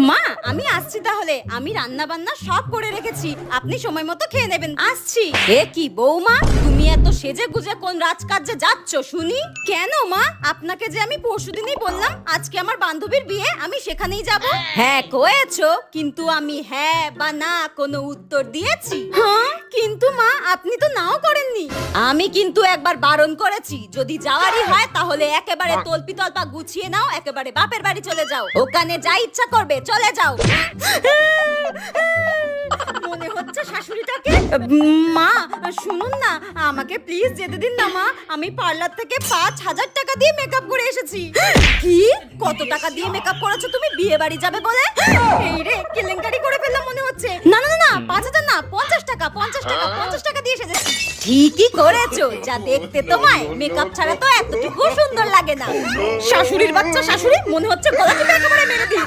মা আমি আসছি তাহলে, আমি রান্না বান্না সব করে রেখেছি, আপনি সময় মতো খেয়ে নেবেন। আসছি। এ কি বৌমা, তুমি এত সেজে গুজে কোন রাজকার্যে যাচ্ছ শুনি? কেন মা, আপনাকে যে আমি পরশুদিনই বললাম আজকে আমার বান্ধবীর বিয়ে, আমি সেখানেই যাব। হ্যাঁ কয়েছো, কিন্তু আমি হ্যাঁ বা না কোনো উত্তর দিয়েছি? হ্যাঁ কিন্তু মা আপনি তো নাও করেননি। আমি কিন্তু একবার বারণ করেছি, যদি যাওয়ারই হয় তাহলে একেবারে তলপি তলপা গুছিয়ে নাও, একেবারে বাপের বাড়ি চলে যাও, ওখানে যা ইচ্ছা করবে চলে যাও। মনে হচ্ছে শাশুড়িটাকে। মা শুনুন না, আমাকে প্লিজ যেতে দিন না মা, আমি পার্লার থেকে 5,000 টাকা দিয়ে মেকআপ করে এসেছি। কি? কত টাকা দিয়ে মেকআপ করেছো তুমি বিয়ে বাড়ি যাবে বলে? এই রে কেলেঙ্কারি করে ফেললাম মনে হচ্ছে। না না না না 5,000 না, 50 টাকা 50 টাকা 50 টাকা দিয়ে এসেছি। ঠিকই করেছো, যা দেখতে তোমায় মেকআপ ছাড়া তো এতটুকু সুন্দর লাগে না। শাশুড়ির বাচ্চা শাশুড়ি, মনে হচ্ছে গলা টিপে একেবারে মেরে দিই।